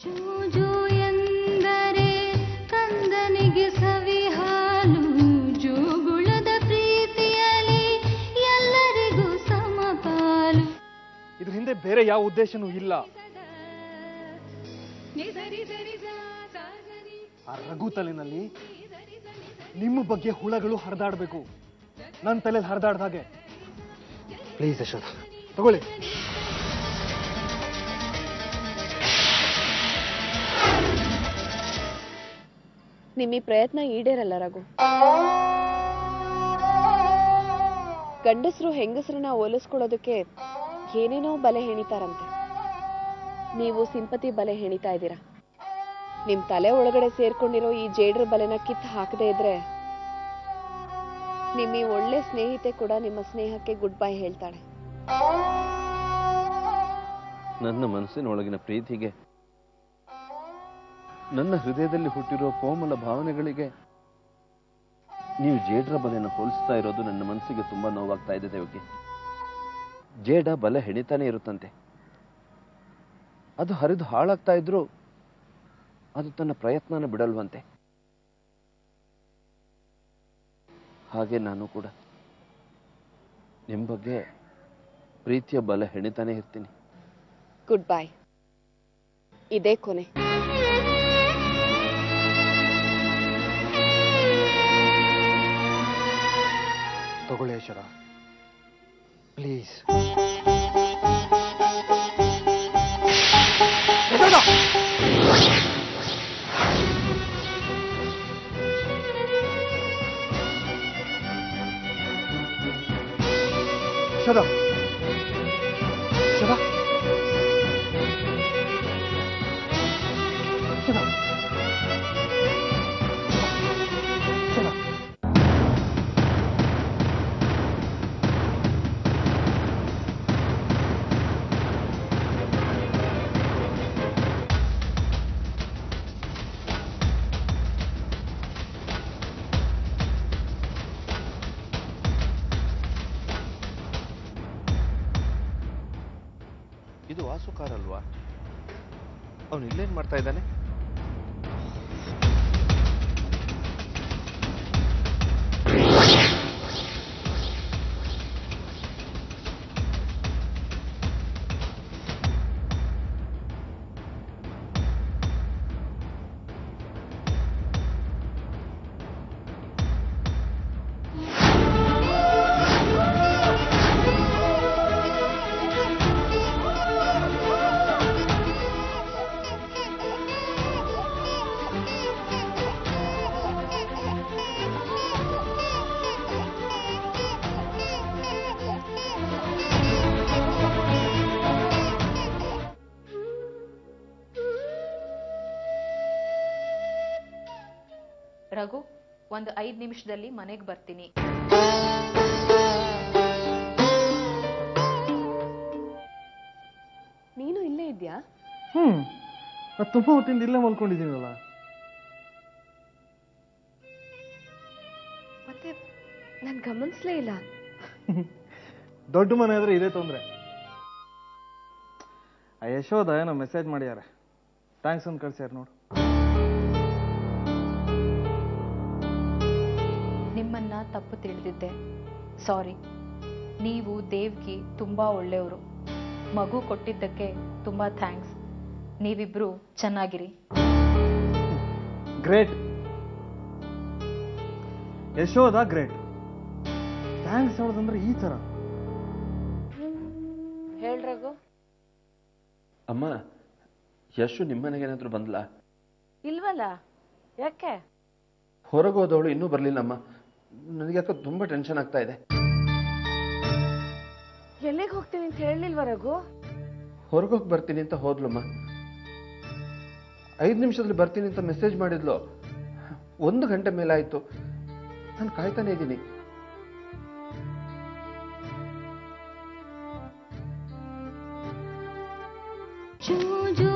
ಜೂಜು ಎಂದರೆ ಕಂದನಿಗೆ ಸವಿ ಹಾಲು, ಜೂಗುಳದ ಪ್ರೀತಿಯಲ್ಲಿ ಎಲ್ಲರಿಗೂ ಸಮಪಾಲು. ಇದ್ರ ಹಿಂದೆ ಬೇರೆ ಯಾವ ಉದ್ದೇಶನೂ ಇಲ್ಲ. ಆ ರಘು ತಲೆನಲ್ಲಿ ನಿಮ್ಮ ಬಗ್ಗೆ ಹುಳಗಳು ಹರಿದಾಡಬೇಕು, ನನ್ನ ತಲೆಯಲ್ಲಿ ಹರಿದಾಡ್ದ ಹಾಗೆ. ಪ್ಲೀಸ್ ಯಶೋಧ, ತಗೊಳ್ಳಿ. ನಿಮ್ಮ ಈ ಪ್ರಯತ್ನ ಈಡೇರಲ್ಲ ರಘು. ಗಂಡಸರು ಹೆಂಗಸರನ್ನ ಹೋಲಿಸ್ಕೊಳ್ಳೋದಕ್ಕೆ ಏನೇನೋ ಬಲೆ ಹೆಣಿತಾರಂತೆ. ನೀವು ಸಿಂಪತಿ ಬಲೆ ಹೆಣಿತಾ ಇದ್ದೀರಾ. ನಿಮ್ ತಲೆ ಒಳಗಡೆ ಸೇರ್ಕೊಂಡಿರೋ ಈ ಜೇಡ್ರ ಬಲೆನ ಕಿತ್ತು ಹಾಕದೇ ಇದ್ರೆ ನಿಮ್ಮ ಈ ಒಳ್ಳೆ ಸ್ನೇಹಿತೆ ಕೂಡ ನಿಮ್ಮ ಸ್ನೇಹಕ್ಕೆ ಗುಡ್ ಬೈ ಹೇಳ್ತಾಳೆ. ನನ್ನ ಮನಸ್ಸಿನೊಳಗಿನ ಪ್ರೀತಿಗೆ, ನನ್ನ ಹೃದಯದಲ್ಲಿ ಹುಟ್ಟಿರೋ ಕೋಮಲ ಭಾವನೆಗಳಿಗೆ ನೀವು ಜೇಡ್ರ ಬಲೆನ ಹೋಲಿಸ್ತಾ ಇರೋದು ನನ್ನ ಮನಸ್ಸಿಗೆ ತುಂಬಾ ನೋವಾಗ್ತಾ ಇದೆ ದೇವಕಿ. ಜೇಡ ಬಲೆ ಹೆಣಿತಾನೆ ಇರುತ್ತಂತೆ. ಅದು ಹರಿದು ಹಾಳಾಗ್ತಾ ಇದ್ರು ಅದು ತನ್ನ ಪ್ರಯತ್ನನ ಬಿಡಲ್ವಂತೆ. ಹಾಗೆ ನಾನು ಕೂಡ ನಿಮ್ಮ ಬಗ್ಗೆ ಪ್ರೀತಿಯ ಬಲೆ ಹೆಣಿತಾನೆ ಇರ್ತೀನಿ. Good bye. ಇದೇ ಕೊನೆ. ತಗೊಳ್ಳಿ ಯಶೋಧ, ಪ್ಲೀಸ್. ಯಶೋಧ, ಯಶೋಧ, ಯಶೋಧ, ಯಶೋಧ. ಇದು ವಾಸುಕಾರ ಅಲ್ವಾ? ಅವನು ಇಲ್ಲೇನ್ ಮಾಡ್ತಾ ಇದ್ದಾನೆ? ರಘು, ಒಂದು 5 ನಿಮಿಷದಲ್ಲಿ ಮನೆಗೆ ಬರ್ತೀನಿ. ನೀನು ಇಲ್ಲೇ ಇದ್ಯಾ? ತುಂಬಾ ಹೊತ್ತಿಂದ ಇಲ್ಲೇ ಮಲ್ಕೊಂಡಿದ್ದೀನಲ್ಲ. ಮತ್ತೆ ನಾನು ಗಮನಿಸ್ಲೇ ಇಲ್ಲ. ದೊಡ್ಡ ಮನೆ ಆದ್ರೆ ಇದೇ ತೊಂದ್ರೆ. ಆ ಯಶೋಧ ಏನೋ ಮೆಸೇಜ್ ಮಾಡ್ಯಾರೆ, ಥ್ಯಾಂಕ್ಸ್ ಅಂತ ಕಳ್ಸ್ಯಾರ ನೋಡು. ನಿಮ್ಮನ್ನ ತಪ್ಪು ತಿಳಿದಿದ್ದೆ, ಸಾರಿ. ನೀವು ದೇವ್ಗಿ ತುಂಬಾ ಒಳ್ಳೆಯವರು. ಮಗು ಕೊಟ್ಟಿದ್ದಕ್ಕೆ ತುಂಬಾ ಥ್ಯಾಂಕ್ಸ್. ನೀವಿಬ್ರು ಚೆನ್ನಾಗಿರಿ. Great Yashoda, great. ಥ್ಯಾಂಕ್ಸ್ ಹೇಳೋದಂದ್ರೆ ಈ ತರ. ಹೇಳ್ರಗು. ಅಮ್ಮ, ಯಶು ನಿಮ್ಮನೆಗೆ ಏನಾದ್ರು ಬಂದ್ಲಾ? ಇಲ್ವಲ್ಲ, ಯಾಕೆ? ಹೊರಗೆ ಹೋದವಳು ಇನ್ನೂ ಬರ್ಲಿಲ್ಲಮ್ಮ. ನನಗೆ ಯಾಕೋ ತುಂಬಾ ಟೆನ್ಷನ್ ಆಗ್ತಾ ಇದೆ. ಎಲ್ಲಿಗೆ ಹೋಗ್ತೀನಿ ಅಂತ ಹೇಳಿಲ್ವ ರಘು? ಹೊರಗೋಗಿ ಬರ್ತೀನಿ ಅಂತ ಹೋದ್ಲಮ್ಮ. 5 ನಿಮಿಷದಲ್ಲಿ ಬರ್ತೀನಿ ಅಂತ ಮೆಸೇಜ್ ಮಾಡಿದ್ಲು. 1 ಗಂಟೆ ಮೇಲಾಯ್ತು. ನಾನು ಕಾಯ್ತಾನೆ ಇದ್ದೀನಿ. ಜೂಜು